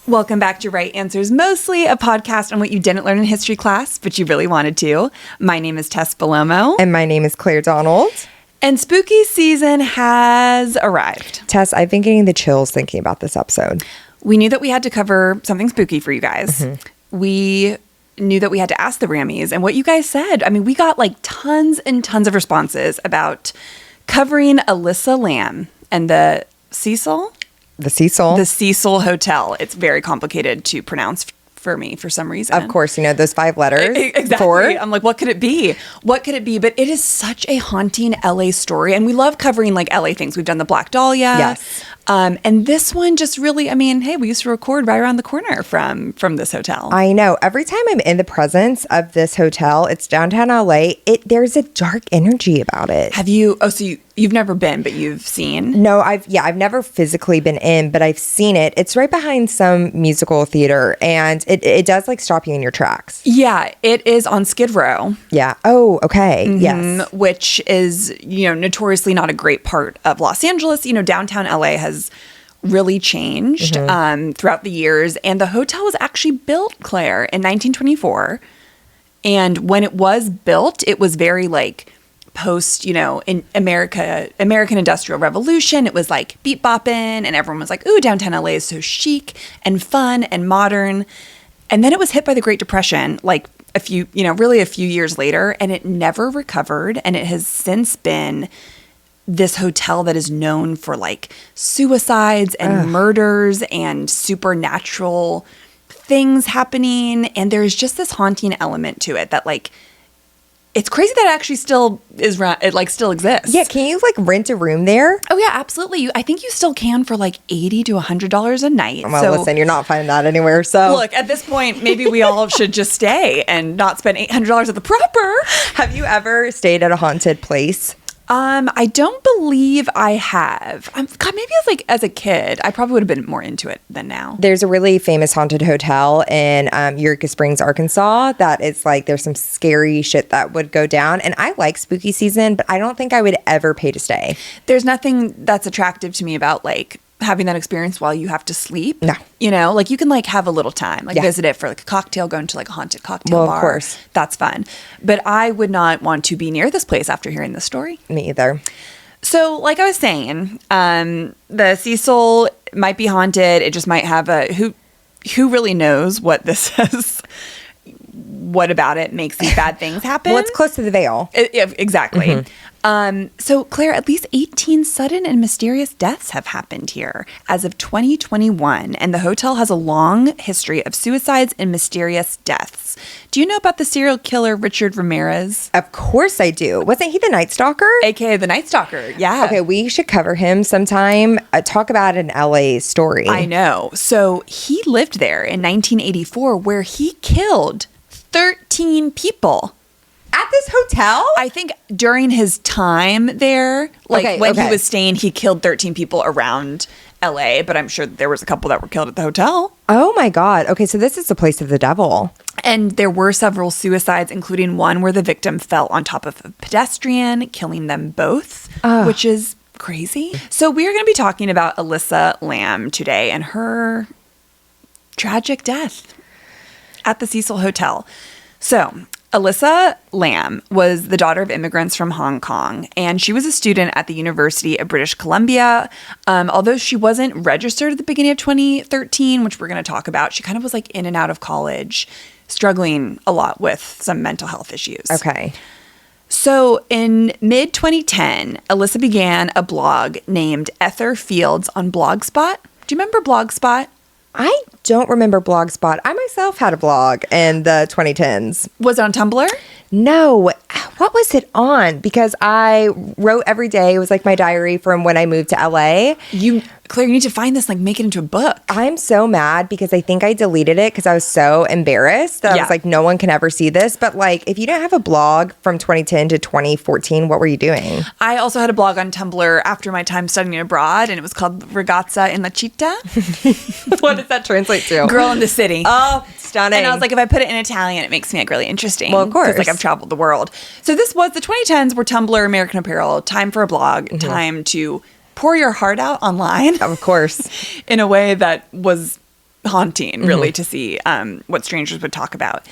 Welcome back to Right Answers Mostly, a podcast on what you didn't learn in history class, but you really wanted to. My name is Tess Bellomo. And my name is Claire Donald. And spooky season has arrived. Tess, I've been getting the chills thinking about this episode. We knew that we had to cover something spooky for you guys. We knew that we had to ask the Rammies, and what you guys said. I mean, we got like tons and tons of responses about covering Alyssa Lam and the Cecil Hotel. It's very complicated to pronounce for me for some reason. Of course, you know, those 5 letters. Exactly. I'm like, what could it be? What could it be? But it is such a haunting LA story. And we love covering like LA things. We've done the Black Dahlia. Yes. And this one just really, I mean, hey, we used to record right around the corner from this hotel. I know. Every time I'm in the presence of this hotel, it's downtown LA, there's a dark energy about it. Have you, you've never been, but you've seen? No, I've never physically been in, but I've seen it. It's right behind some musical theater, and it does like stop you in your tracks. Yeah, it is on Skid Row. Yeah. Oh, okay. Yes. Which is, notoriously not a great part of Los Angeles. Downtown LA has really changed throughout the years. And the hotel was actually built, Claire, in 1924. And when it was built, it was very like post, in American Industrial Revolution. It was like beat bopping, and everyone was like, ooh, downtown LA is so chic and fun and modern. And then it was hit by the Great Depression, like a few years later, and it never recovered. And it has since been this hotel that is known for like suicides and murders and supernatural things happening. And there's just this haunting element to it that like, it's crazy that it actually still exists. Yeah, can you like rent a room there? Oh yeah, absolutely. I think you still can for like $80 to $100 a night. Well, listen, you're not finding that anywhere. So look, at this point, maybe we all should just stay and not spend $800 at the proper. Have you ever stayed at a haunted place? I don't believe I have. God, maybe as a kid, I probably would have been more into it than now. There's a really famous haunted hotel in Eureka Springs, Arkansas, that it's like there's some scary shit that would go down. And I like spooky season, but I don't think I would ever pay to stay. There's nothing that's attractive to me about like having that experience while you have to sleep. No. Like you can like have a little time, like visit it for like a cocktail, go into like a haunted cocktail bar. Of course. That's fun. But I would not want to be near this place after hearing this story. Me either. So like I was saying, the Cecil might be haunted. It just might have who really knows what this is. What about it makes these bad things happen? Well, it's close to the veil. Exactly. So, Claire, at least 18 sudden and mysterious deaths have happened here as of 2021, and the hotel has a long history of suicides and mysterious deaths. Do you know about the serial killer Richard Ramirez? Of course I do. Wasn't he the Night Stalker? AKA the Night Stalker, yeah. Okay, we should cover him sometime. Talk about an LA story. I know. So, he lived there in 1984, where he killed 13 people. At this hotel? I think during his time there, when he was staying, he killed 13 people around LA, but I'm sure there was a couple that were killed at the hotel. Oh my God. Okay, so this is the place of the devil. And there were several suicides, including one where the victim fell on top of a pedestrian, killing them both, which is crazy. So we are going to be talking about Alyssa Lamb today and her tragic death at the Cecil Hotel. So Alyssa Lamb was the daughter of immigrants from Hong Kong, and she was a student at the University of British Columbia. Although she wasn't registered at the beginning of 2013, which we're going to talk about, she kind of was like in and out of college, struggling a lot with some mental health issues. Okay. So in mid-2010, Alyssa began a blog named Ether Fields on Blogspot. Do you remember Blogspot? I don't remember Blogspot. I myself had a blog in the 2010s. Was it on Tumblr? No. What was it on? Because I wrote every day. It was like my diary from when I moved to LA. Claire, you need to find this, like make it into a book. I'm so mad because I think I deleted it because I was so embarrassed that I was like, no one can ever see this. But like, if you didn't have a blog from 2010 to 2014, what were you doing? I also had a blog on Tumblr after my time studying abroad, and it was called Ragazza in la Città. What does that translate to? Girl in the city. Oh, stunning. And I was like, if I put it in Italian, it makes me like really interesting. Well, of course. Because like I've traveled the world. So this was the 2010s were Tumblr, American Apparel, time for a blog, time to pour your heart out online. Of course. In a way that was haunting, really, to see what strangers would talk about.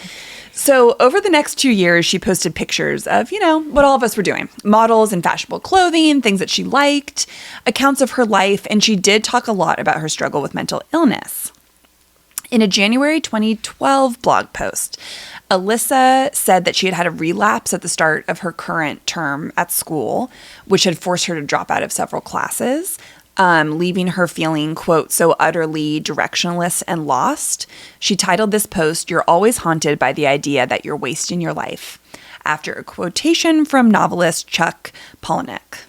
So over the next 2 years, she posted pictures of, what all of us were doing. Models in fashionable clothing, things that she liked, accounts of her life, and she did talk a lot about her struggle with mental illness. In a January 2012 blog post, Alyssa said that she had had a relapse at the start of her current term at school, which had forced her to drop out of several classes, leaving her feeling, quote, so utterly directionless and lost. She titled this post, "You're always haunted by the idea that you're wasting your life," after a quotation from novelist Chuck Palahniuk.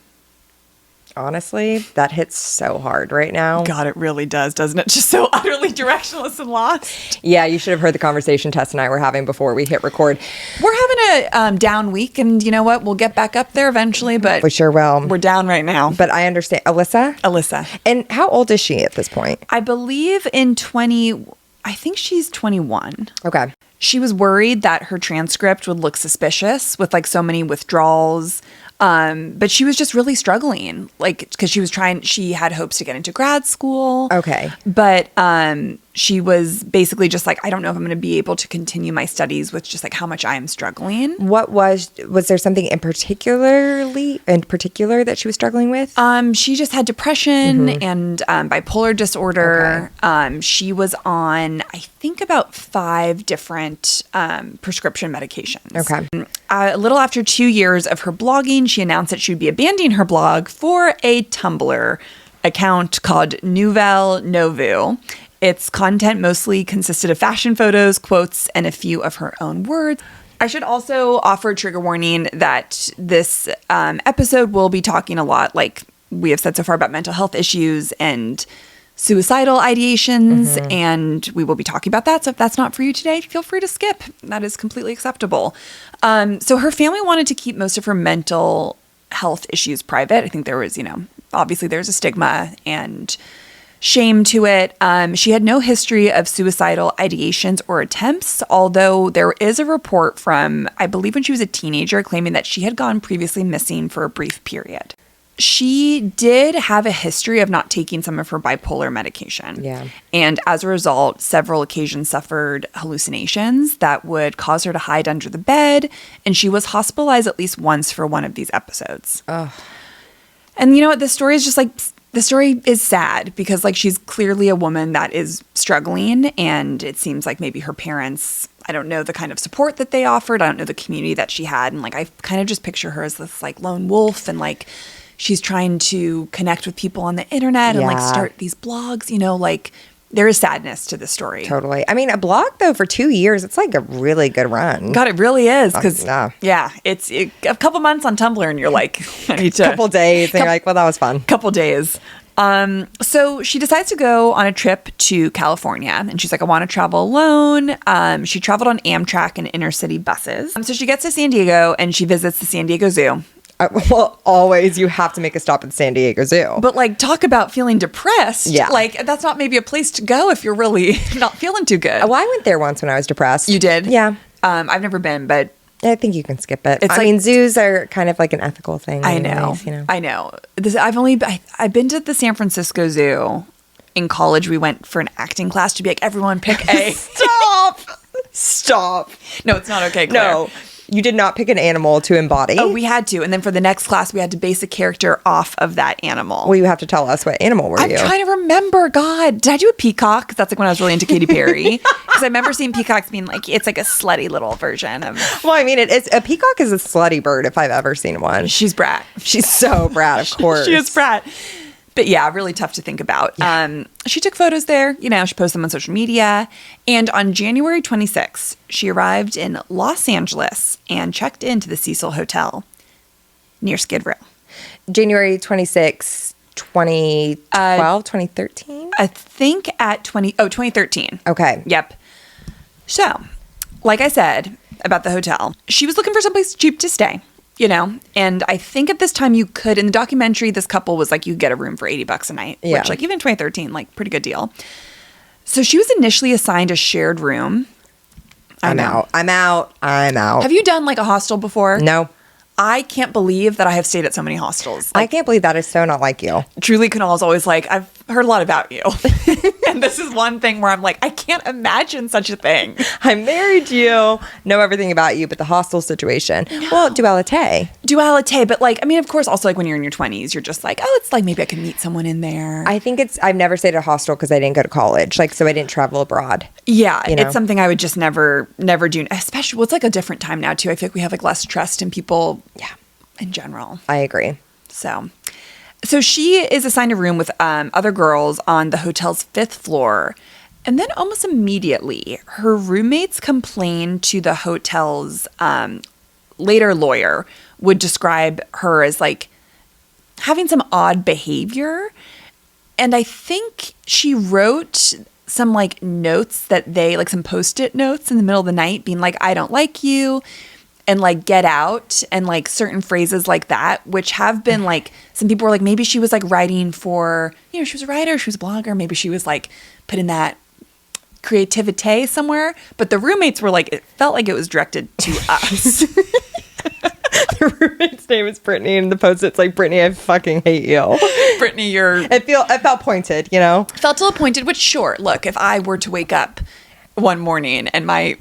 Honestly, that hits so hard right now. God, it really does, doesn't it? Just so utterly directionless and lost. Yeah, you should have heard the conversation Tess and I were having before we hit record. We're having a down week, and you know what? We'll get back up there eventually, but we sure will. We're down right now. But I understand. Alyssa? And how old is she at this point? I believe I think she's 21. Okay. She was worried that her transcript would look suspicious with like so many withdrawals. But she was just really struggling, like, because she had hopes to get into grad school. Okay. But she was basically just like, I don't know if I'm going to be able to continue my studies with just like how much I am struggling. What was there something in particular that she was struggling with? She just had depression and bipolar disorder. Okay. She was on, I think, about 5 different prescription medications. Okay. A little after 2 years of her blogging, she announced that she would be abandoning her blog for a Tumblr account called Nouvelle Nouveau. Its content mostly consisted of fashion photos, quotes, and a few of her own words. I should also offer a trigger warning that this episode will be talking a lot, like we have said so far, about mental health issues and suicidal ideations, and we will be talking about that. So if that's not for you today, feel free to skip. That is completely acceptable. So her family wanted to keep most of her mental health issues private. I think there was, obviously there's a stigma and shame to it. She had no history of suicidal ideations or attempts, although there is a report from, I believe, when she was a teenager, claiming that she had gone previously missing for a brief period. She did have a history of not taking some of her bipolar medication. Yeah. And as a result, several occasions suffered hallucinations that would cause her to hide under the bed. And she was hospitalized at least once for one of these episodes. Ugh. And you know what? The story is just like, the story is sad because like she's clearly a woman that is struggling. And it seems like maybe her parents, I don't know the kind of support that they offered. I don't know the community that she had. And like, I kind of just picture her as this like lone wolf, and like, she's trying to connect with people on the internet and like start these blogs, like there is sadness to the story. Totally. I mean, a blog though for 2 years, it's like a really good run. God, it really is. Because it's a couple months on Tumblr and you're like, I need to. Couple days and you're like, well, that was fun. Couple days. So she decides to go on a trip to California, and she's like, I want to travel alone. She traveled on Amtrak and inner city buses. So she gets to San Diego and she visits the San Diego Zoo. Well, always you have to make a stop at San Diego Zoo. But like, talk about feeling depressed. Yeah. Like, that's not maybe a place to go if you're really not feeling too good. Well, I went there once when I was depressed. You did? Yeah. I've never been, but I think you can skip it. I mean, zoos are kind of like an ethical thing. Anyways, I know. I've been to the San Francisco Zoo. In college, we went for an acting class to be like, everyone pick a. Stop. No, it's not okay, Claire. No. You did not pick an animal to embody. Oh, we had to. And then for the next class, we had to base a character off of that animal. Well, you have to tell us what animal were you. I'm trying to remember. God, did I do a peacock? 'Cause that's like when I was really into Katy Perry. Because I remember seeing peacocks being like, it's like a slutty little version of. Well, I mean, a peacock is a slutty bird if I've ever seen one. She's brat. She's so brat, of course. She is brat. But yeah, really tough to think about. Yeah. She took photos there. She posted them on social media. And on January 26th, she arrived in Los Angeles and checked into the Cecil Hotel near Skid Row. January 26th, 2012, 2013? I think at 2013. Okay. Yep. So, like I said about the hotel, she was looking for someplace cheap to stay. And I think at this time you could, in the documentary, this couple was like, you get a room for $80 a night, which like even in 2013, like pretty good deal. So she was initially assigned a shared room. I'm out. Have you done like a hostel before? No. I can't believe that I have stayed at so many hostels. I can't believe that is so not like you. Truly Canal is always like, I've heard a lot about you. And this is one thing where I'm like, I can't imagine such a thing. I married you, know everything about you, but the hostel situation. No. Well, duality. Duality, but like, I mean, of course, also like when you're in your 20s, you're just like, oh, it's like maybe I can meet someone in there. I think I've never stayed at a hostel because I didn't go to college, like, so I didn't travel abroad. Yeah, it's something I would just never do. Especially, well, it's like a different time now too. I feel like we have like less trust in people. Yeah, in general. I agree. So she is assigned a room with other girls on the hotel's 5th floor. And then almost immediately, her roommates complained to the hotel's later lawyer, would describe her as like having some odd behavior. And I think she wrote some like notes that like some Post-it notes in the middle of the night being like, I don't like you. And like get out and like certain phrases like that, which have been like, some people were like, maybe she was like writing for, she was a writer, she was a blogger. Maybe she was like putting that creativity somewhere. But the roommates were like, it felt like it was directed to us. The roommate's name is Brittany, and the Post-it's like, Brittany, I fucking hate you. Brittany, It felt pointed, Felt a little pointed, which sure, look, if I were to wake up one morning and my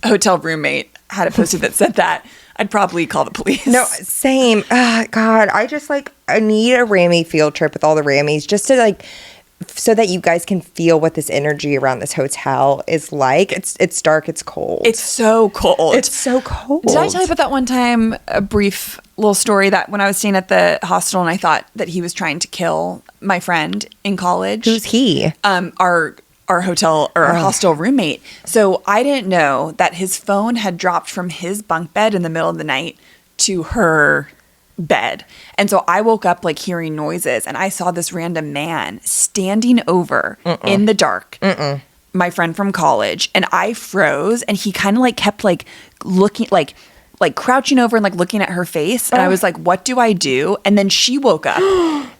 hotel roommate had a Post-it that said that, I'd probably call the police. No, same. God, I need a Rammy field trip with all the Rammies just to like, so that you guys can feel what this energy around this hotel is like. It's dark. It's cold. It's so cold. It's so cold. Did I tell you about that one time, a brief little story that when I was staying at the hostel and I thought that he was trying to kill my friend in college? Who's he? Our hotel or our hostel roommate. So I didn't know that his phone had dropped from his bunk bed in the middle of the night to her bed. And so I woke up like hearing noises and I saw this random man standing over in the dark. My friend from college, and I froze, and he kind of like kept like looking like crouching over and like looking at her face. And I was like, what do I do? And then she woke up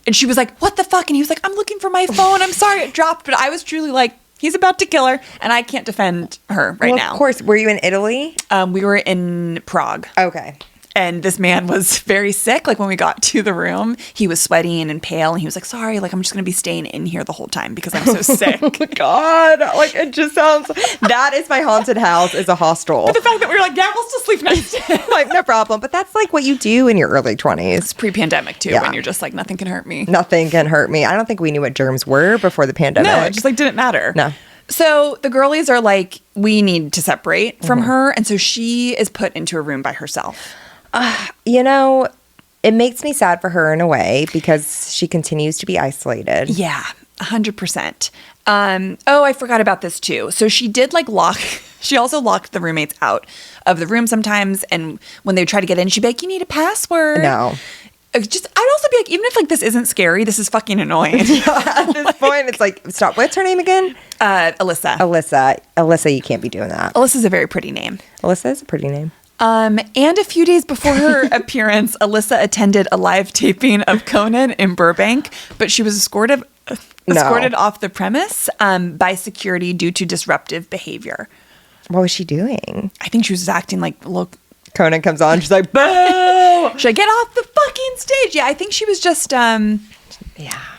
and she was like, what the fuck? And he was like, I'm looking for my phone. I'm sorry it dropped. But I was truly like, he's about to kill her. And I can't defend her now. Of course. Were you in Italy? We were in Prague. Okay. And this man was very sick. Like when we got to the room, he was sweating and pale. And he was like, sorry, like I'm just going to be staying in here the whole time because I'm so sick. Oh my God. Like it just sounds, that is my haunted house, is a hostel. But the fact that we were like, yeah, we'll still sleep night. Like no problem. But that's like what you do in your early 20s. It's pre-pandemic too, when you're just like, nothing can hurt me. Nothing can hurt me. I don't think we knew what germs were before the pandemic. No, it just like didn't matter. No. So the girlies are like, we need to separate from her. And so she is put into a room by herself. It makes me sad for her in a way because she continues to be isolated. Yeah, 100%. I forgot about this too. So she did like she also locked the roommates out of the room sometimes. And when they would try to get in, she'd be like, you need a password. No. I'd also be like, even if like this isn't scary, this is fucking annoying. At this point, it's like, stop. What's her name again? Alyssa. Alyssa, you can't be doing that. Alyssa's a very pretty name. Alyssa is a pretty name. And a few days before her appearance, Alyssa attended a live taping of Conan in Burbank, but she was escorted off the premise by security due to disruptive behavior. What was she doing? I think she was acting like, look. Conan comes on. She's like, boo! Should I get off the fucking stage? Yeah, I think she was just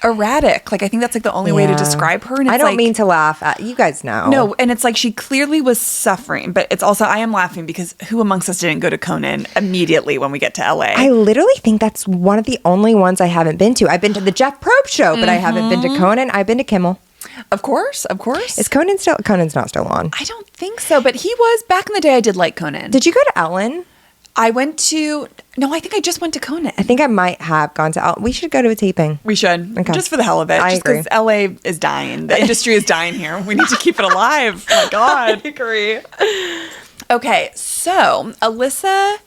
erratic. Like, I think that's like the only way to describe her. And it's I don't mean to laugh at you guys know. No, and it's like she clearly was suffering, but it's also, I am laughing because who amongst us didn't go to Conan immediately when we get to LA? I literally think that's one of the only ones I haven't been to. I've been to the Jeff Probst show, but I haven't been to Conan. I've been to Kimmel. Of course. Is Conan still? Conan's not still on. I don't think so, but he was back in the day. I did like Conan. Did you go to Ellen? I think I just went to Conan. I think I might have gone to Ellen. We should go to a taping. We should. Okay. Just for the hell of it. I agree. Just because LA is dying. The industry is dying here. We need to keep it alive. Oh my God. I agree. Okay, so Alyssa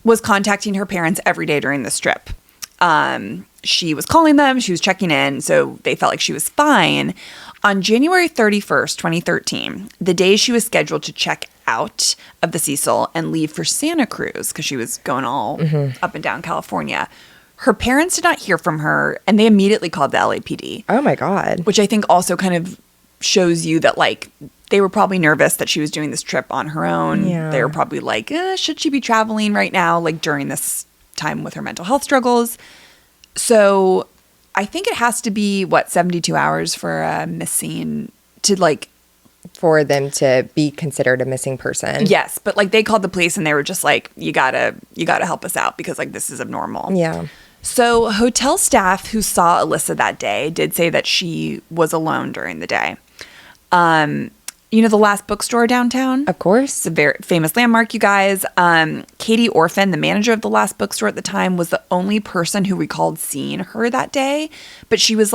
was contacting her parents every day during this trip. She was calling them. She was checking in. So they felt like she was fine. On January 31st, 2013, the day she was scheduled to check out of the Cecil and leave for Santa Cruz because she was going all up and down California, her parents did not hear from her and they immediately called the LAPD. Oh my God. Which I think also kind of shows you that like they were probably nervous that she was doing this trip on her own. Yeah. They were probably like, should she be traveling right now? Like during this time with her mental health struggles. So I think it has to be, 72 hours for a missing to like. For them to be considered a missing person. Yes, but like they called the police and they were just like, you gotta help us out because like this is abnormal. Yeah. So hotel staff who saw Alyssa that day did say that she was alone during the day. You know the last bookstore downtown? Of course. It's a very famous landmark, you guys. Katie Orphan, the manager of the last bookstore at the time, was the only person who recalled seeing her that day. But she was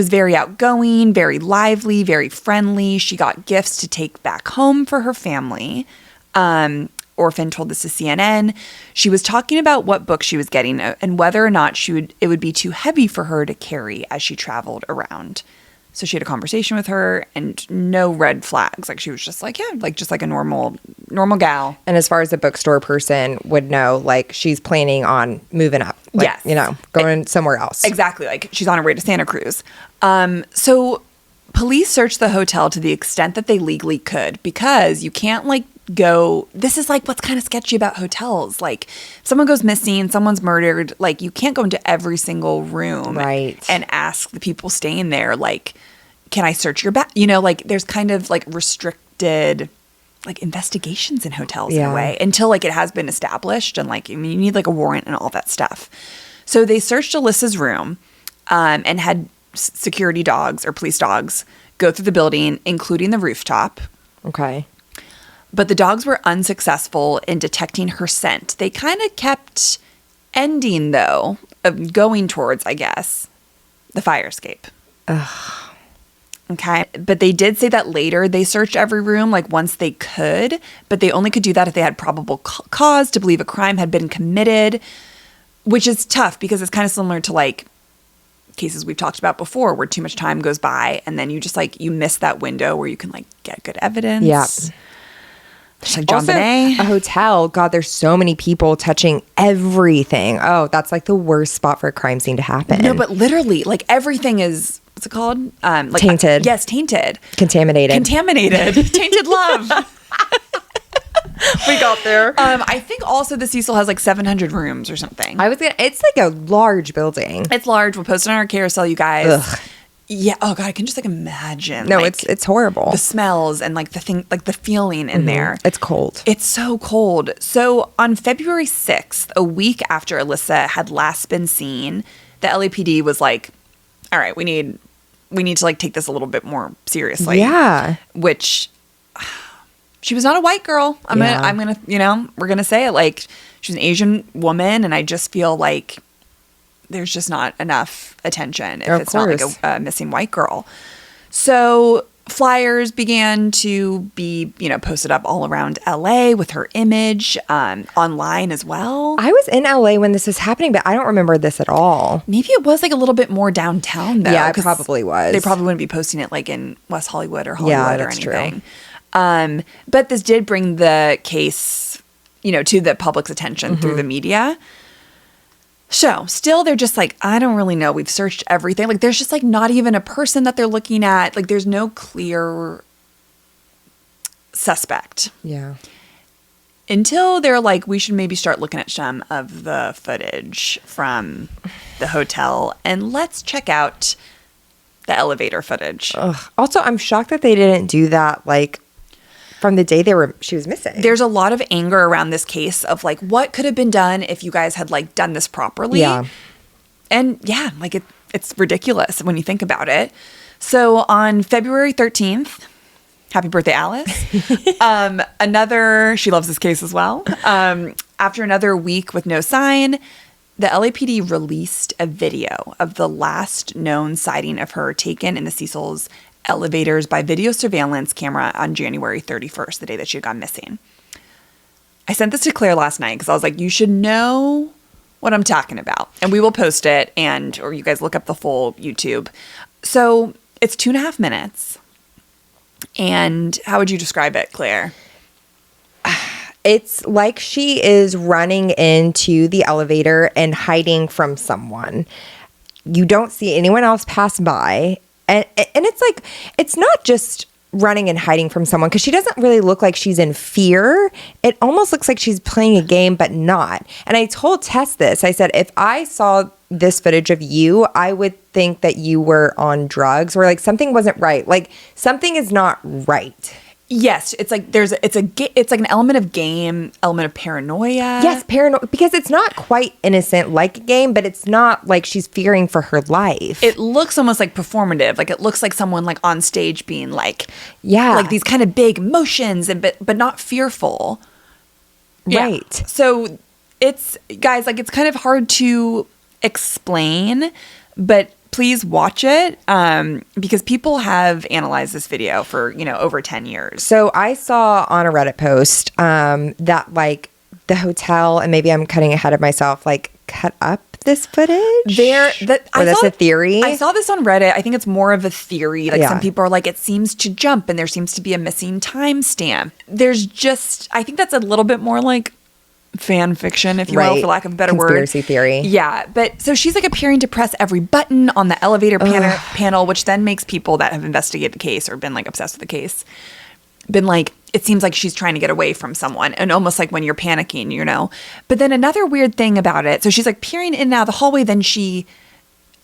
very outgoing, very lively, very friendly. She got gifts to take back home for her family. Orphan told this to CNN. She was talking about what book she was getting and whether or not it would be too heavy for her to carry as she traveled around. So she had a conversation with her and no red flags. Like she was just like, yeah, like just like a normal gal. And as far as a bookstore person would know, like she's planning on moving up. Like, Yes. You know, going somewhere else. Exactly. Like she's on her way to Santa Cruz. So police searched the hotel to the extent that they legally could because you can't like go. This is like what's kind of sketchy about hotels. Like someone goes missing, someone's murdered. Like you can't go into every single room and ask the people staying there, like, can I search your bag? You know, like there's kind of like restricted like investigations in hotels in a way until like it has been established. And like, I mean, you need like a warrant and all that stuff. So they searched Alyssa's room and had security dogs or police dogs go through the building, including the rooftop. Okay. But the dogs were unsuccessful in detecting her scent. They kind of kept ending, though, of going towards, I guess, the fire escape. Ugh. Okay. But they did say that later they searched every room, like once they could, but they only could do that if they had probable cause to believe a crime had been committed, which is tough because it's kind of similar to like cases we've talked about before where too much time goes by and then you just like, you miss that window where you can like get good evidence. Yeah. Just like John also, Bonet. a hotel, God, there's so many people touching everything. Oh, that's like the worst spot for a crime scene to happen. No, but literally, like everything is, what's it called? Like, tainted. Yes, tainted. Contaminated. Tainted love. We got there. I think also the Cecil has like 700 rooms or something. It's like a large building. It's large. We'll post it on our carousel, you guys. Ugh. Yeah. Oh God, I can just like imagine. No, like, it's horrible. the smells and like the thing, like the feeling in there. It's cold. It's so cold. So on February 6th, a week after Alyssa had last been seen, the LAPD was like, all right, we need to like take this a little bit more seriously. Yeah. Which she was not a white girl. I'm gonna, you know, we're gonna say it, like she's an Asian woman, and I just feel like there's just not enough attention if it's not like a missing white girl. So flyers began to be, you know, posted up all around LA with her image, online as well. I was in LA when this was happening, but I don't remember this at all. Maybe it was like a little bit more downtown though. Yeah, it probably was. They probably wouldn't be posting it like in West Hollywood or Hollywood or anything. True. But this did bring the case, you know, to the public's attention through the media. So still, they're just like, I don't really know. We've searched everything. Like, there's just like not even a person that they're looking at. Like, there's no clear suspect. Yeah. Until they're like, we should maybe start looking at some of the footage from the hotel and let's check out the elevator footage. Ugh. Also, I'm shocked that they didn't do that like from the day she was missing. There's a lot of anger around this case of like, what could have been done if you guys had like done this properly? Yeah. And yeah, like it's ridiculous when you think about it. So on February 13th, happy birthday, Alice. She loves this case as well. After another week with no sign, the LAPD released a video of the last known sighting of her taken in the Cecil's elevators by video surveillance camera on January 31st, the day that she had gone missing. I sent this to Claire last night because I was like, you should know what I'm talking about. And we will post it or you guys look up the full YouTube. So it's 2.5 minutes. And how would you describe it, Claire? It's like she is running into the elevator and hiding from someone. You don't see anyone else pass by. And it's like, it's not just running and hiding from someone, because she doesn't really look like she's in fear. It almost looks like she's playing a game, but not. And I told Tess this. I said, if I saw this footage of you, I would think that you were on drugs, or like something wasn't right. Like something is not right. Yes, it's like it's like an element of game, element of paranoia. Yes, paranoia, because it's not quite innocent like a game, but it's not like she's fearing for her life. It looks almost like performative. Like it looks like someone like on stage being like, yeah, like these kind of big motions, and but not fearful. Right. Yeah. So it's, guys, like it's kind of hard to explain, but please watch it, because people have analyzed this video for, over 10 years. So I saw on a Reddit post that like the hotel, and maybe I'm cutting ahead of myself, like cut up this footage. That's a theory. I saw this on Reddit. I think it's more of a theory. Like some people are like, it seems to jump and there seems to be a missing timestamp. I think that's a little bit more like fan fiction, if you will, for lack of a better word. Conspiracy theory. Yeah. But so she's like appearing to press every button on the elevator panel, which then makes people that have investigated the case or been like obsessed with the case, been like, it seems like she's trying to get away from someone, and almost like when you're panicking, But then another weird thing about it, so she's like peering in and out of the hallway, then she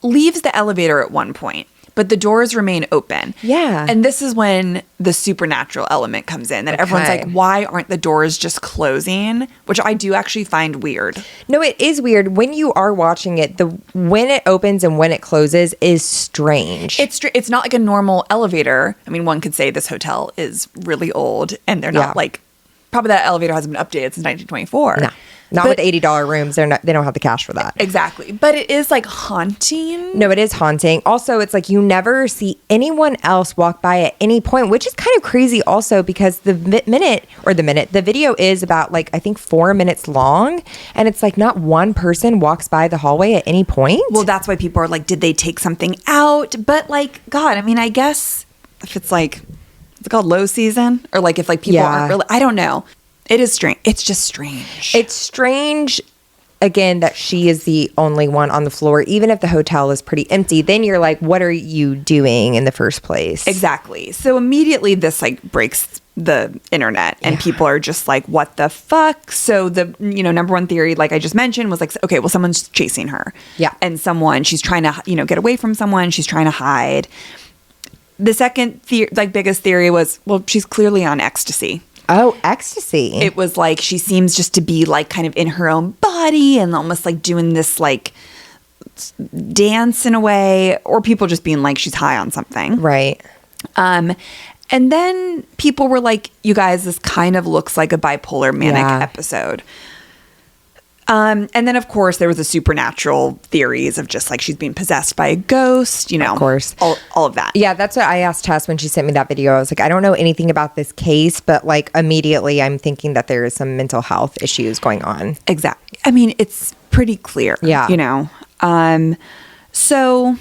leaves the elevator at one point, but the doors remain open. Yeah. And this is when the supernatural element comes in, that everyone's like, why aren't the doors just closing? Which I do actually find weird. No, it is weird. When you are watching it, when it opens and when it closes is strange. It's not like a normal elevator. I mean, one could say this hotel is really old, and they're not like, probably that elevator hasn't been updated since 1924. No. Not with $80 rooms. They don't have the cash for that. Exactly. But it is like haunting. No, it is haunting. Also, it's like you never see anyone else walk by at any point, which is kind of crazy also, because the video is about like, I think 4 minutes long. And it's like not one person walks by the hallway at any point. Well, that's why people are like, did they take something out? But like, God, I mean, I guess if it's like, is it called low season? Or like if like people aren't really, I don't know. It is strange. It's just strange. It's strange, again, that she is the only one on the floor, even if the hotel is pretty empty. Then you're like, what are you doing in the first place? Exactly. So immediately this like breaks the internet, and people are just like, what the fuck? So the, number one theory, like I just mentioned, was like, okay, well, someone's chasing her. Yeah. And she's trying to, get away from someone. She's trying to hide. The second biggest theory was, well, she's clearly on ecstasy. Oh, ecstasy. It was like she seems just to be like kind of in her own body and almost like doing this like dance in a way, or people just being like she's high on something. Right. And then people were like, you guys, this kind of looks like a bipolar manic episode. And then, of course, there was the supernatural theories of just like she's being possessed by a ghost, Of course. all of that. Yeah, that's what I asked Tess when she sent me that video. I was like, I don't know anything about this case, but like immediately I'm thinking that there is some mental health issues going on. Exactly. I mean, it's pretty clear. Yeah. So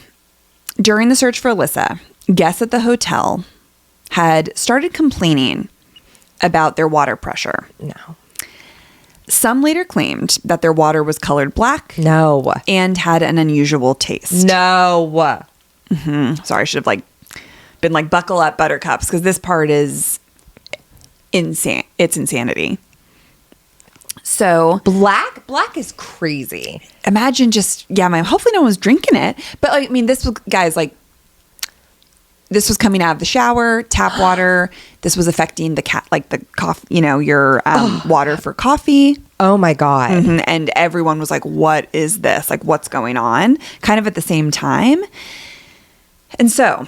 during the search for Alyssa, guests at the hotel had started complaining about their water pressure. No. Some later claimed that their water was colored black. No. And had an unusual taste. No. Mm-hmm. Sorry, I should have been like, buckle up, buttercups, because this part is insane. It's insanity. So black is crazy. Imagine hopefully no one was drinking it. But I mean, this was, guys, like, this was coming out of the shower, tap water. This was affecting the coffee, your water for coffee. Oh my God. Mm-hmm. And everyone was like, what is this? Like, what's going on? Kind of at the same time. And so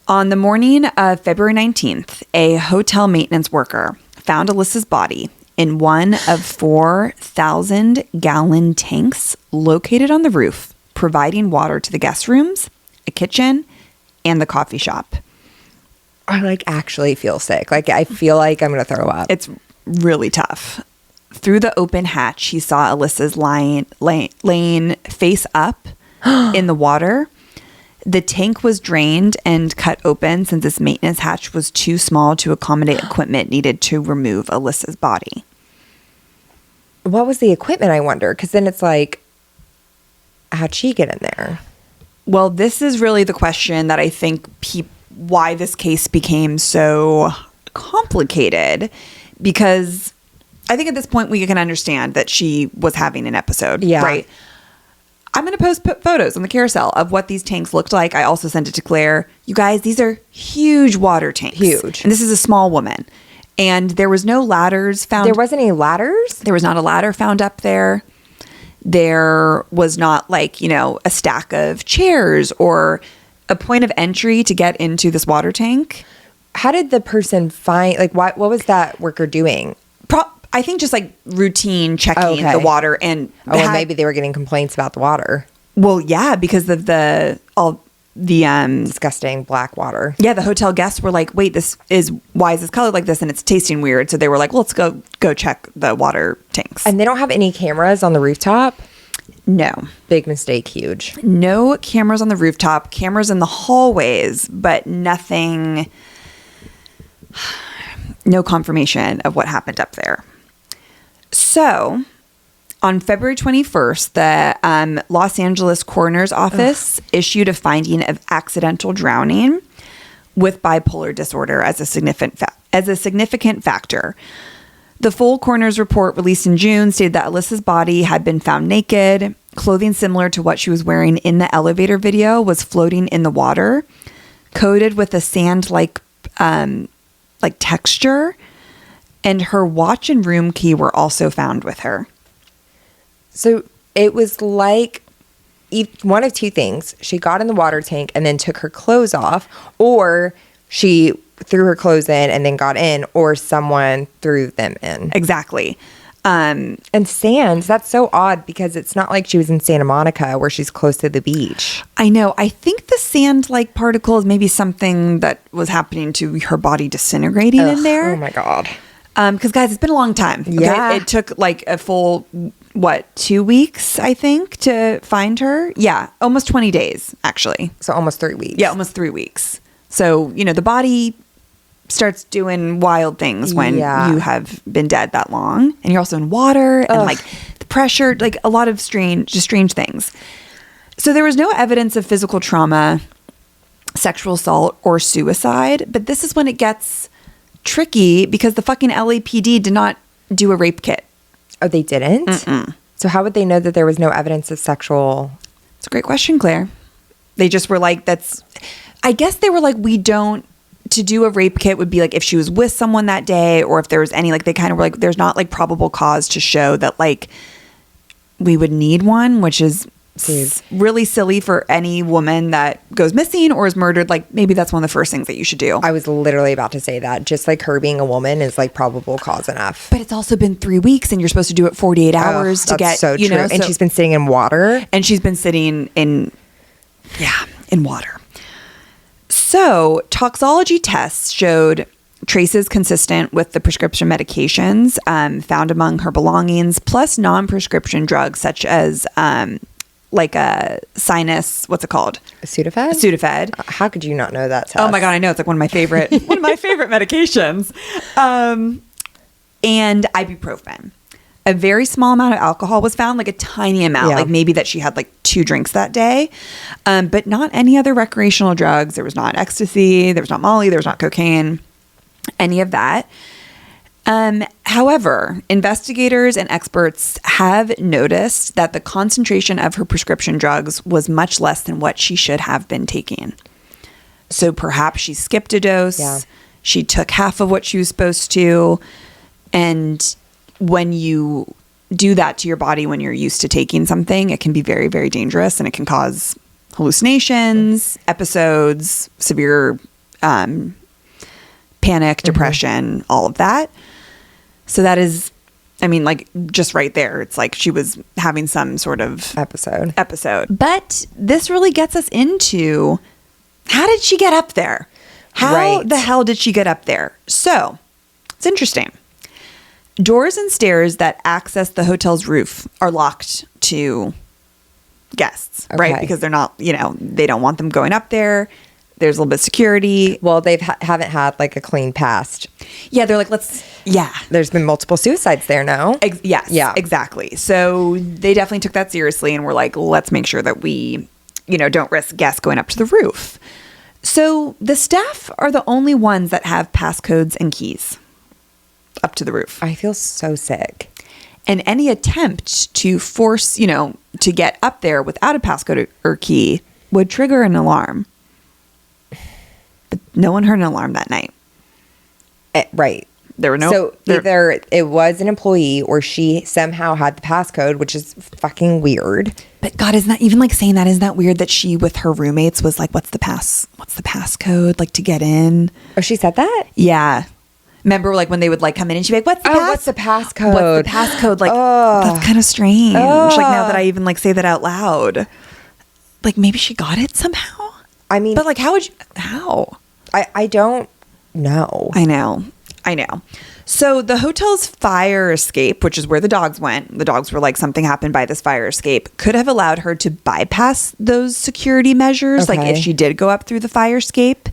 on the morning of February 19th, a hotel maintenance worker found Alyssa's body in one of 4,000-gallon tanks located on the roof, providing water to the guest rooms, a kitchen, and the coffee shop. I like actually feel sick. Like I feel like I'm going to throw up. It's really tough. Through the open hatch, he saw Alyssa's laying face up in the water. The tank was drained and cut open since this maintenance hatch was too small to accommodate equipment needed to remove Alyssa's body. What was the equipment, I wonder? Because then it's like, how'd she get in there? Well, this is really the question that I think why this case became so complicated, because I think at this point we can understand that she was having an episode, right? I'm going to put photos on the carousel of what these tanks looked like. I also sent it to Claire. You guys, these are huge water tanks. Huge. And this is a small woman. And there was no ladders found. There wasn't any ladders? There was not a ladder found up there. There was not like, a stack of chairs or a point of entry to get into this water tank. How did the person find, like, what was that worker doing? I think just like routine checking the water, and maybe they were getting complaints about the water. Well, yeah, because of the disgusting black water. Yeah, the hotel guests were like, "Wait, why is this colored like this, and it's tasting weird?" So they were like, "Well, let's go check the water tanks." And they don't have any cameras on the rooftop? No. Big mistake, huge. No cameras on the rooftop, cameras in the hallways, but nothing, no confirmation of what happened up there. So, on February 21st, the Los Angeles Coroner's Office issued a finding of accidental drowning with bipolar disorder as a significant factor. The full coroner's report released in June stated that Alyssa's body had been found naked. Clothing similar to what she was wearing in the elevator video was floating in the water, coated with a sand-like texture. And her watch and room key were also found with her. So it was like one of two things. She got in the water tank and then took her clothes off, or she threw her clothes in and then got in, or someone threw them in. Exactly. And sand, that's so odd because it's not like she was in Santa Monica where she's close to the beach. I know. I think the sand-like particle is maybe something that was happening to her body disintegrating in there. Oh my God. Because, guys, it's been a long time. Okay? Yeah. It took like a full, 2 weeks, I think, to find her? Yeah, almost 20 days, actually. So almost 3 weeks. Yeah, almost 3 weeks. So, the body starts doing wild things when you have been dead that long. And you're also in water and, like, the pressure, like, a lot of strange things. So there was no evidence of physical trauma, sexual assault, or suicide. But this is when it gets tricky because the fucking LAPD did not do a rape kit. Oh, they didn't? Mm-mm. So how would they know that there was no evidence of sexual? It's a great question, Claire. They just were like, I guess they were like, to do a rape kit would be like if she was with someone that day, or if there was any, like, they kind of were like, there's not like probable cause to show that like we would need one, which is really silly for any woman that goes missing or is murdered. Like, maybe that's one of the first things that you should do. I was literally about to say that. Just like her being a woman is like probable cause enough. But it's also been 3 weeks and you're supposed to do it 48 hours to get, so true. And she's been sitting in water. And she's been sitting in water. So toxology tests showed traces consistent with the prescription medications found among her belongings, plus non-prescription drugs such as like a sinus, what's it called? Sudafed? Sudafed. How could you not know that, Tess? Oh my God, I know. It's like one of my favorite medications. And ibuprofen. A very small amount of alcohol was found, like a tiny amount, like maybe that she had like 2 drinks that day, but not any other recreational drugs. There was not ecstasy, there was not Molly, there was not cocaine, any of that. However, investigators and experts have noticed that the concentration of her prescription drugs was much less than what she should have been taking. So perhaps she skipped a dose. Yeah. She took half of what she was supposed to. And when you do that to your body when you're used to taking something, it can be very, very dangerous, and it can cause hallucinations, episodes, severe panic, depression, all of that. So that is, I mean, like, just right there, it's like she was having some sort of episode. But this really gets us into, how did she get up there? How the hell did she get up there? So it's interesting. Doors and stairs that access the hotel's roof are locked to guests, right? Because they're not, they don't want them going up there. There's a little bit of security. Well, they haven't had like a clean past. Yeah, they're like, There's been multiple suicides there, no? Yes, yeah, exactly. So they definitely took that seriously and were like, let's make sure that we, don't risk guests going up to the roof. So the staff are the only ones that have passcodes and keys up to the roof. I feel so sick. And any attempt to force, to get up there without a passcode or key would trigger an alarm. But no one heard an alarm that night. Right. There were no... So either it was an employee or she somehow had the passcode, which is fucking weird. But God, isn't that even like saying that? Isn't that weird that she with her roommates was like, what's the passcode like to get in? Oh, she said that? Yeah. Remember like when they would like come in and she'd be like, what's the passcode? What's the passcode? Like, that's kind of strange. Like now that I even like say that out loud, like maybe she got it somehow. I mean, but like, how? I don't know. I know. So the hotel's fire escape, which is where the dogs went, the dogs were like, something happened by this fire escape, could have allowed her to bypass those security measures. Okay. Like if she did go up through the fire escape,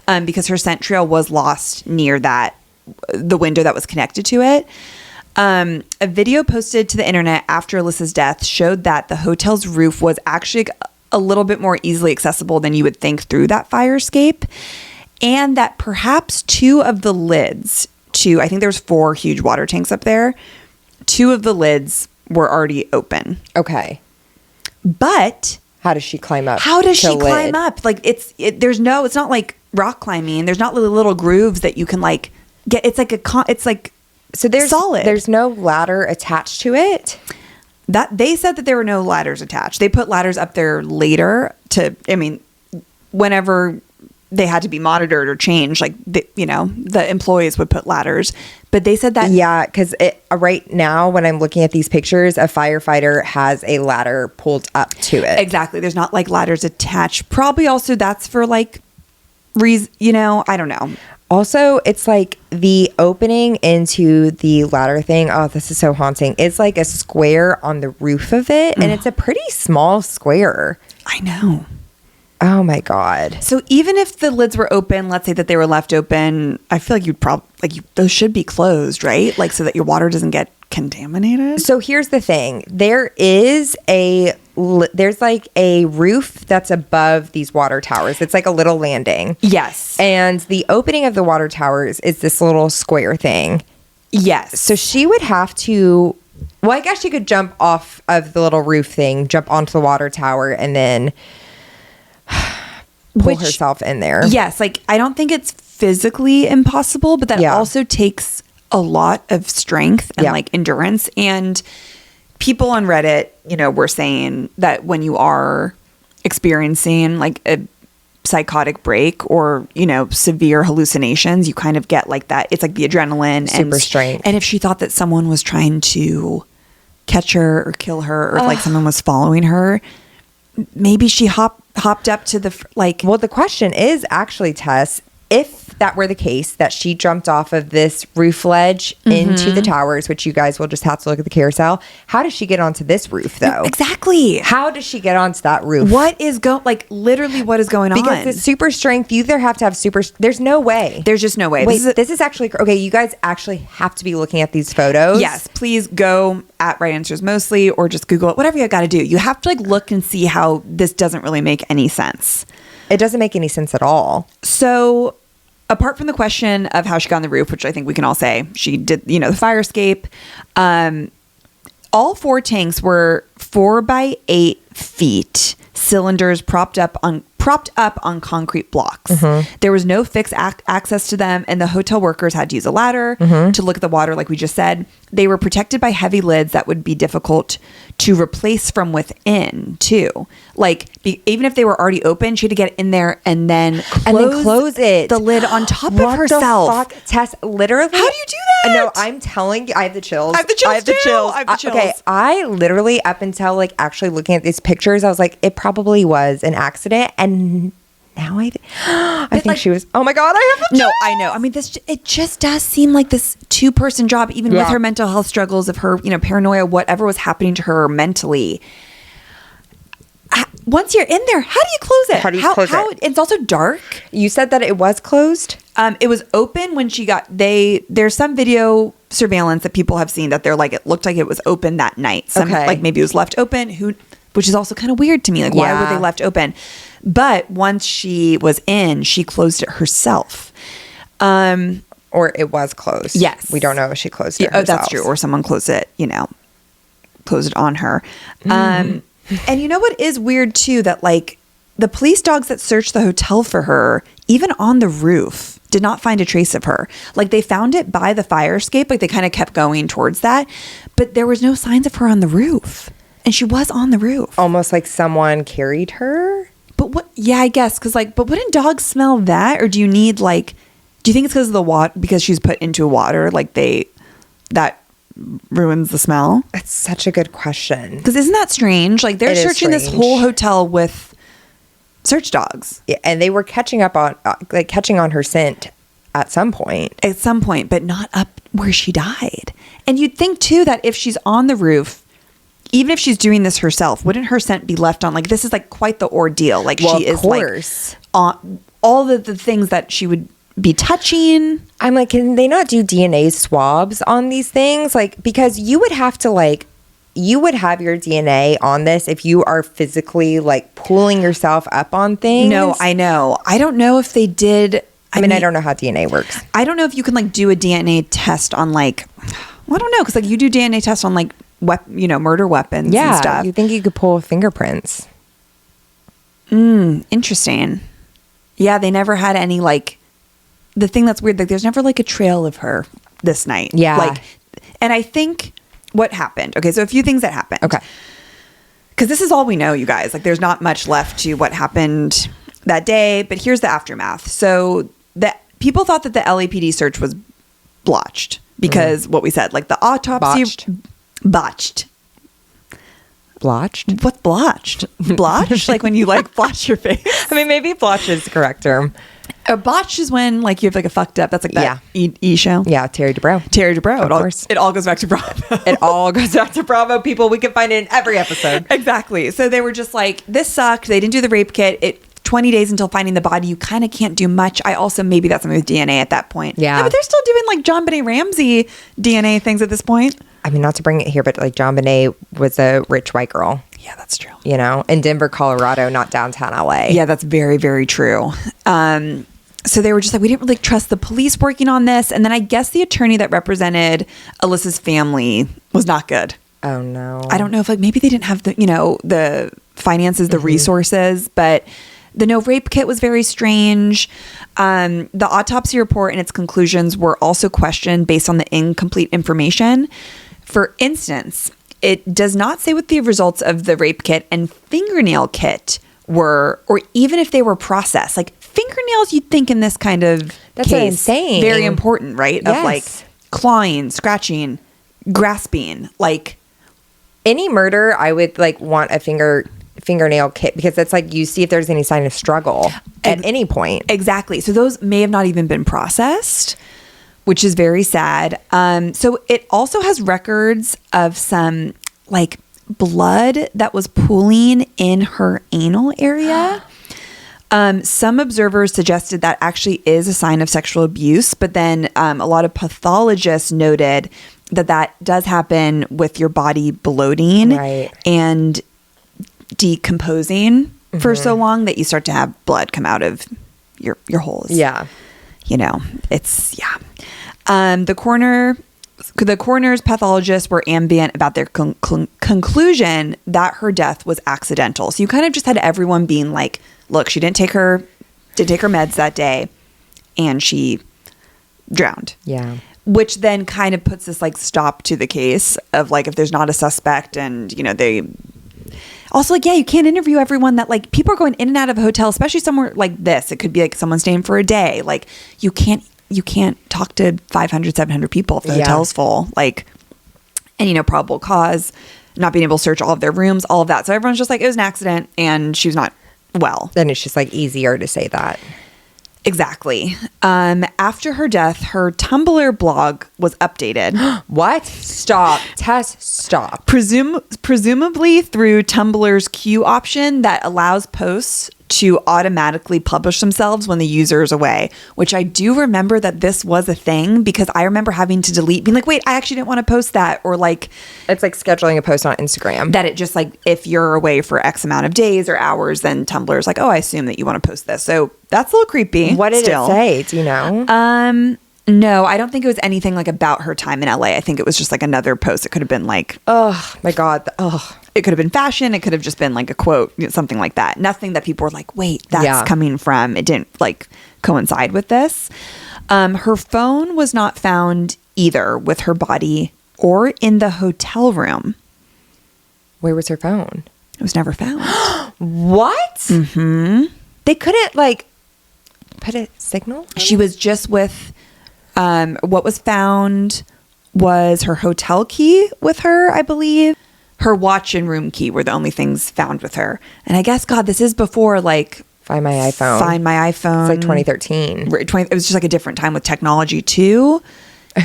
because her scent trail was lost near the window that was connected to it. A video posted to the internet after Alyssa's death showed that the hotel's roof was actually a little bit more easily accessible than you would think through that fire escape. And that perhaps two of the lids I think there's 4 huge water tanks up there. 2 of the lids were already open. Okay. But how does she climb up? How does she climb up? Like it's not like rock climbing. There's not little grooves that you can like get. It's like so there's solid. There's no ladder attached to it. That they said that there were no ladders attached. They put ladders up there later whenever they had to be monitored or changed, like the employees would put ladders, but they said that because right now when I'm looking at these pictures, a firefighter has a ladder pulled up to it. Exactly. There's not like ladders attached. Probably also that's for like reason. I don't know. Also, it's like the opening into the ladder thing. Oh, this is so haunting. It's like a square on the roof of it, and it's a pretty small square. I know. Oh my God. So even if the lids were open, let's say that they were left open, I feel like you'd probably those should be closed, right? Like so that your water doesn't get contaminated. So here's the thing. There's like a roof that's above these water towers. It's like a little landing. Yes. And the opening of the water towers is this little square thing. Yes. So she would have to, well, I guess she could jump off of the little roof thing, jump onto the water tower, and then pull herself in there. Yes. Like, I don't think it's physically impossible, but that also takes a lot of strength and like endurance. And people on Reddit, were saying that when you are experiencing like a psychotic break or, severe hallucinations, you kind of get like that. It's like the adrenaline super strength. And if she thought that someone was trying to catch her or kill her or like someone was following her, maybe she hopped up to the Well, the question is actually, Tess, if that were the case, that she jumped off of this roof ledge into the towers, which you guys will just have to look at the carousel. How does she get onto this roof, though? Exactly. How does she get onto that roof? What is literally what is going on? Because the super strength, you either have to have there's no way. There's just no way. Wait, this is actually, okay, you guys actually have to be looking at these photos. Yes, please go at Right Answers Mostly or just Google it, whatever you got to do. You have to look and see how this doesn't really make any sense. It doesn't make any sense at all. So apart from the question of how she got on the roof, which I think we can all say she did, the fire escape, all 4 tanks were 4 by 8 feet cylinders propped up on concrete blocks. There was no fixed access to them, and the hotel workers had to use a ladder to look at the water, like we just said. They were protected by heavy lids that would be difficult to replace from within, too. Even if they were already open, she had to get in there and then close it. The lid on top of herself. What the fuck? Tess, literally. How do you do that? No, I'm telling you, I have the chills. I have the chills. Okay, I literally, up until actually looking at these pictures, I was like, it probably was an accident, and now I think she was. Oh my God, I have the chills. No, I know. I mean, it just does seem like this 2-person job, even with her mental health struggles, of her, paranoia, whatever was happening to her mentally. Once you're in there, how do you close it? How do you close it? It's also dark. You said that it was closed? It was open when she got, there's some video surveillance that people have seen that they're it looked like it was open that night. Maybe it was left open. which is also kind of weird to me. Like, why were Yeah. they left open? But once she was in, she closed it herself. Or it was closed. Yes. We don't know if she closed it Oh, herself. that's true. Or someone closed it, closed it on her. And you know what is weird too? That like the police dogs that searched the hotel for her, even on the roof, did not find a trace of her. Like they found it by the fire escape. Like they kind of kept going towards that, but there was no signs of her on the roof. And she was on the roof. Almost like someone carried her. But what? Yeah, I guess. Cause like, but wouldn't dogs smell that? Or do you need like, do you think it's because of the water, because she's put into water? Like that ruins the smell? That's such a good question. Because isn't that strange? Like they're It is searching this strange. whole hotel with search dogs Yeah, and they were catching on her scent at some point. at some point, but not up where she died. And you'd think too that if she's on the roof, even if she's doing this herself, wouldn't her scent be left on? Like this is like quite the ordeal. Like Well, she of is course. like on all of the things that she would be touching. I'm like, can they not do DNA swabs on these things? Like, because you would have to you would have your DNA on this if you are physically like pulling yourself up on things. No, I know. I don't know if they did. I mean, I don't know how DNA works. I don't know if you can like do a DNA test on like, well, I don't know. Cause like you do DNA tests on like, murder weapons and Yeah, stuff. you think you could pull fingerprints. Interesting. Yeah. They never had any like, the thing that's weird, like there's never like a trail of her this night. Yeah. Like, and I think what happened. Okay. So a few things that happened. Okay. Cause this is all we know, you guys. Like there's not much left to what happened that day, but here's the aftermath. So the people thought that the LAPD search was blotched because what we said, like the autopsy botched. Blotched? What's blotched? Blotched? Like when you like blotch your face. I mean, maybe blotched is the correct term. A botch is when like you have like a fucked up. That's like that E show. Yeah, Terry Dubrow. Terry Dubrow. Of course. It all goes back to Bravo. It all goes back to Bravo, people. We can find it in every episode. Exactly. So they were just like, this sucked. They didn't do the rape kit. 20 days until finding the body. You kind of can't do much. I also, maybe that's something with DNA at that point. Yeah. But they're still doing like John Benet Ramsey DNA things at this point. I mean, not to bring it here, but like John Benet was a rich white girl. Yeah, that's true. You know, in Denver, Colorado, not downtown LA. Yeah, that's very, very true. So they were just like, we didn't really trust the police working on this. And then I guess the attorney that represented Alyssa's family was not good. Oh, no. I don't know if like maybe they didn't have the, the finances, the resources, but the no rape kit was very strange. The autopsy report and its conclusions were also questioned based on the incomplete information. For instance, it does not say what the results of the rape kit and fingernail kit were, or even if they were processed. Like fingernails, you'd think in this kind of That's case, what I'm saying. very important, right? Yes. Of like clawing, scratching, grasping, like Any murder, I would like want a fingernail kit because that's like you see if there's any sign of struggle at any point. exactly. So those may have not even been processed, which is very sad. So it also has records of some like blood that was pooling in her anal area. Some observers suggested that actually is a sign of sexual abuse, but then a lot of pathologists noted that does happen with your body bloating Right. and decomposing for so long that you start to have blood come out of your holes. Yeah. It's the coroner's pathologists were ambient about their conclusion that her death was accidental. So you kind of just had everyone being like, look, she didn't take her meds that day and she drowned. Yeah. Which then kind of puts this like stop to the case of like, if there's not a suspect and, they also like, yeah, you can't interview everyone that like people are going in and out of a hotel, especially somewhere like this. It could be like someone staying for a day. Like you can't talk to 500, 700 people if the hotel's full, like, and probable cause, not being able to search all of their rooms, all of that. So everyone's just like, it was an accident and she was not well. Then it's just like easier to say that. Exactly. After her death, her Tumblr blog was updated. What? Stop. Tess, stop. Presumably through Tumblr's queue option that allows posts to automatically publish themselves when the user is away, which I do remember that this was a thing because I remember having to delete, being like, wait, I actually didn't want to post that. Or like, it's like scheduling a post on Instagram. That it just like, if you're away for X amount of days or hours, then Tumblr's like, oh, I assume that you want to post this. So that's a little creepy. What did it say? Do you know? No, I don't think it was anything like about her time in LA. I think it was just like another post. It could have been like, oh my God. Oh, it could have been fashion. It could have just been like a quote, something like that. Nothing that people were like, wait, that's coming from. It didn't like coincide with this. Her phone was not found either with her body or in the hotel room. Where was her phone? It was never found. What? Mm-hmm. They couldn't like put a signal? She was just with, what was found was her hotel key with her, I believe. Her watch and room key were the only things found with her. And I guess, God, this is before like Find My iPhone. Find My iPhone. It's like 2013. It was just like a different time with technology too.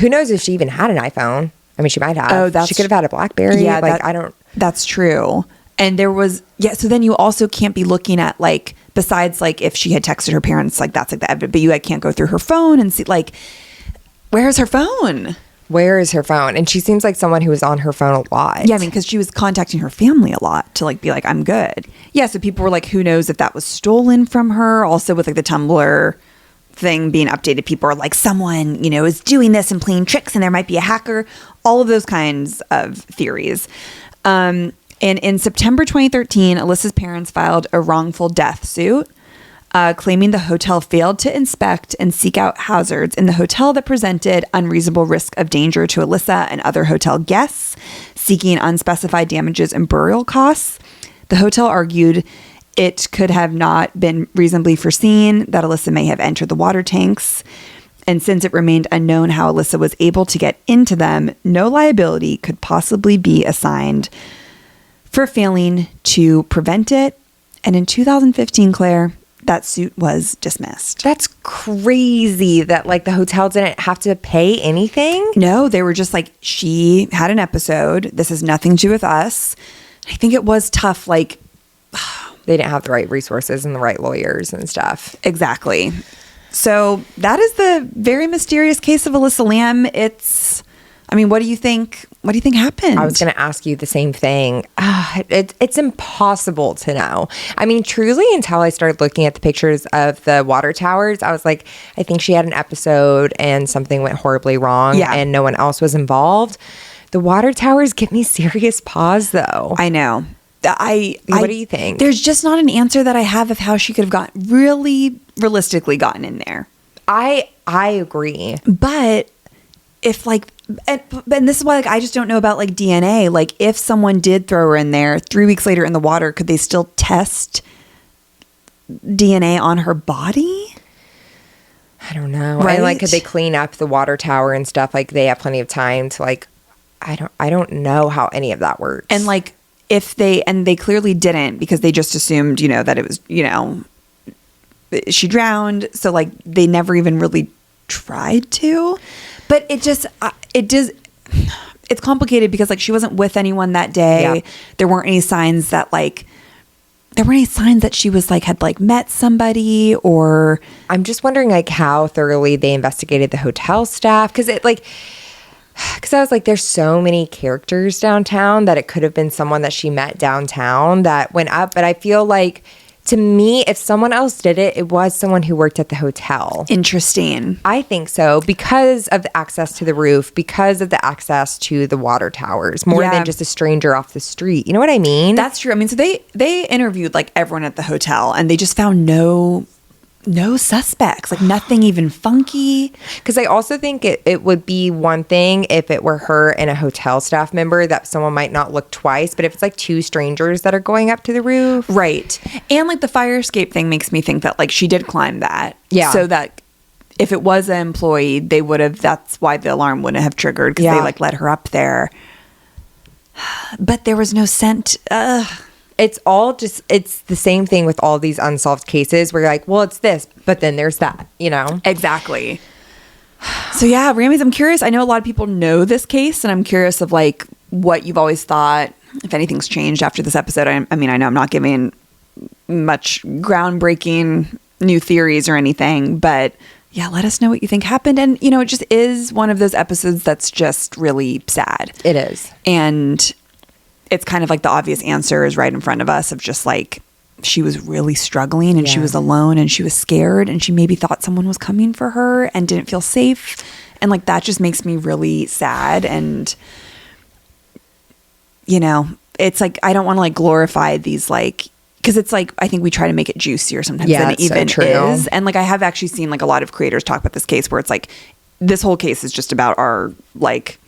Who knows if she even had an iPhone? I mean, she might have. Oh, she could have had a BlackBerry. Yeah, like I don't. That's true. And there was, so then you also can't be looking at like, besides like if she had texted her parents, like that's like the evidence, but you like, can't go through her phone and see like, where's her phone? Where is her phone? And she seems like someone who was on her phone a lot. Yeah, I mean, because she was contacting her family a lot to like be like, I'm good. Yeah, so people were like, who knows if that was stolen from her? Also with like the Tumblr thing being updated, people are like, someone, is doing this and playing tricks and there might be a hacker. All of those kinds of theories. And in September 2013, Alyssa's parents filed a wrongful death suit, claiming the hotel failed to inspect and seek out hazards in the hotel that presented unreasonable risk of danger to Alyssa and other hotel guests, seeking unspecified damages and burial costs. The hotel argued it could have not been reasonably foreseen that Alyssa may have entered the water tanks. And since it remained unknown how Alyssa was able to get into them, no liability could possibly be assigned for failing to prevent it. And in 2015, Claire, that suit was dismissed. That's crazy that like the hotel didn't have to pay anything. No, they were just like, she had an episode. This has nothing to do with us. I think it was tough. Like they didn't have the right resources and the right lawyers and stuff. Exactly. So that is the very mysterious case of Alyssa Lamb. What do you think? What do you think happened? I was going to ask you the same thing. It's impossible to know. I mean, truly, until I started looking at the pictures of the water towers, I was like, I think she had an episode and something went horribly wrong and no one else was involved. The water towers give me serious pause, though. I know. What do you think? There's just not an answer that I have of how she could have realistically gotten in there. I agree. But if like, and this is why like I just don't know about like DNA. Like if someone did throw her in there 3 weeks later in the water, could they still test DNA on her body? I don't know. Right? And like, could they clean up the water tower and stuff? Like they have plenty of time to like, I don't know how any of that works. And like if they clearly didn't because they just assumed, that it was, she drowned. So like they never even really tried to. But it's complicated because like she wasn't with anyone that day. Yeah. There weren't any signs that she was like had like met somebody, or I'm just wondering like how thoroughly they investigated the hotel staff because I was like, there's so many characters downtown that it could have been someone that she met downtown that went up. But I feel like, to me, if someone else did it, it was someone who worked at the hotel. Interesting. I think so because of the access to the roof, because of the access to the water towers, more than just a stranger off the street. You know what I mean? That's true. I mean, so they interviewed like everyone at the hotel and they just found no suspects, like nothing even funky. Because I also think it would be one thing if it were her and a hotel staff member that someone might not look twice. But if it's like two strangers that are going up to the roof. Right. And like the fire escape thing makes me think that like she did climb that. Yeah. So that if it was an employee, they would have, that's why the alarm wouldn't have triggered because they like let her up there. But there was no scent. It's the same thing with all these unsolved cases where you're like, well, it's this, but then there's that, Exactly. So yeah, Rammies, I'm curious. I know a lot of people know this case and I'm curious of like what you've always thought, if anything's changed after this episode. I mean, I know I'm not giving much groundbreaking new theories or anything, but yeah, let us know what you think happened. And, it just is one of those episodes that's just really sad. It is. And it's kind of like the obvious answer is right in front of us of just like, she was really struggling and she was alone and she was scared and she maybe thought someone was coming for her and didn't feel safe. And like, that just makes me really sad. And, it's like, I don't want to like glorify these like, because it's like, I think we try to make it juicier sometimes than it even is. And like, I have actually seen like a lot of creators talk about this case where it's like, this whole case is just about our like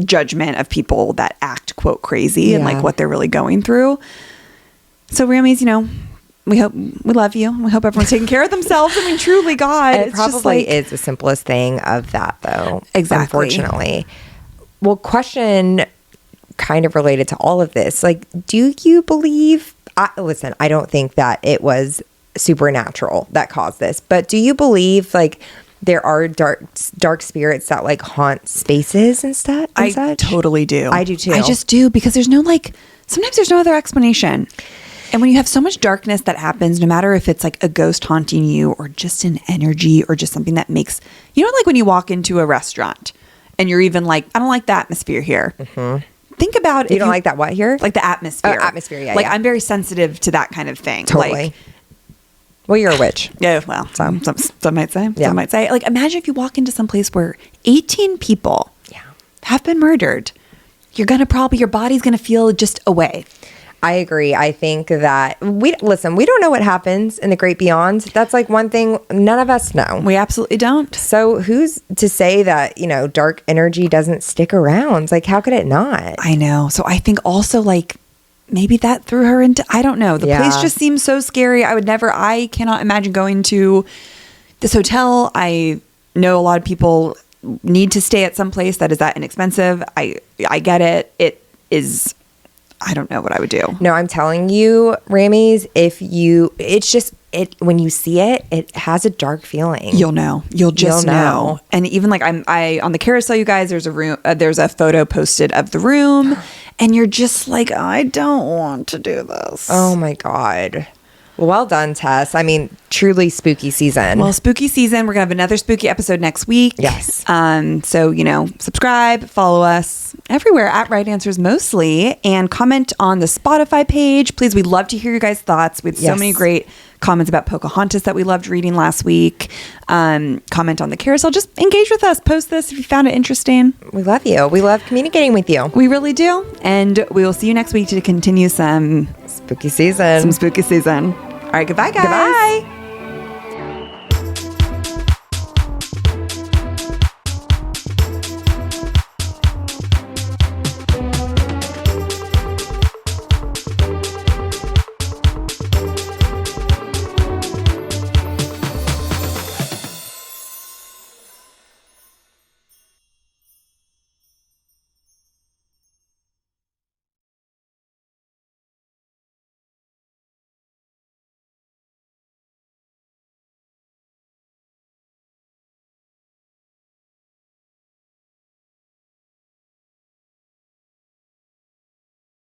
judgment of people that act quote crazy and like what they're really going through. So Rammies, we love you. We hope everyone's taking care of themselves. I mean, truly, God. It probably is the simplest thing of that, though. Exactly. Unfortunately. Well, question kind of related to all of this. Like, do you believe... listen, I don't think that it was supernatural that caused this. But do you believe, like, there are dark spirits that, like, haunt spaces and stuff? I totally do. I do, too. I just do, because there's no, like... Sometimes there's no other explanation. And when you have so much darkness that happens, no matter if it's like a ghost haunting you or just an energy or just something that makes, like when you walk into a restaurant and you're even like, I don't like the atmosphere here. Mm-hmm. Think about you don't like that what here? Like the atmosphere. Atmosphere, yeah. Like I'm very sensitive to that kind of thing. Totally. Like, well, you're a witch. Yeah, well, some might say. Yeah. Some might say. Like imagine if you walk into some place where 18 people have been murdered. You're going to probably, your body's going to feel just away. I agree. I think that we don't know what happens in the great beyond. That's like one thing none of us know. We absolutely don't. So who's to say that, dark energy doesn't stick around? Like, how could it not? I know. So I think also like maybe that threw her into, I don't know. The place just seems so scary. I cannot imagine going to this hotel. I know a lot of people need to stay at some place that is that inexpensive. I get it. It is, I don't know what I would do. No, I'm telling you, Rammies, when you see it, it has a dark feeling. You'll know. You'll just know. And even like I on the carousel, you guys, there's a photo posted of the room and you're just like, I don't want to do this. Oh my God. Well done, Tess. I mean, truly spooky season. Well, spooky season. We're going to have another spooky episode next week. Yes. So, subscribe, follow us everywhere at Right Answers mostly, and comment on the Spotify page. Please, we'd love to hear your guys' thoughts. We had so many great comments about Pocahontas that we loved reading last week. Comment on the carousel. Just engage with us. Post this if you found it interesting. We love you. We love communicating with you. We really do. And we will see you next week to continue some spooky season. All right, goodbye, guys. Goodbye.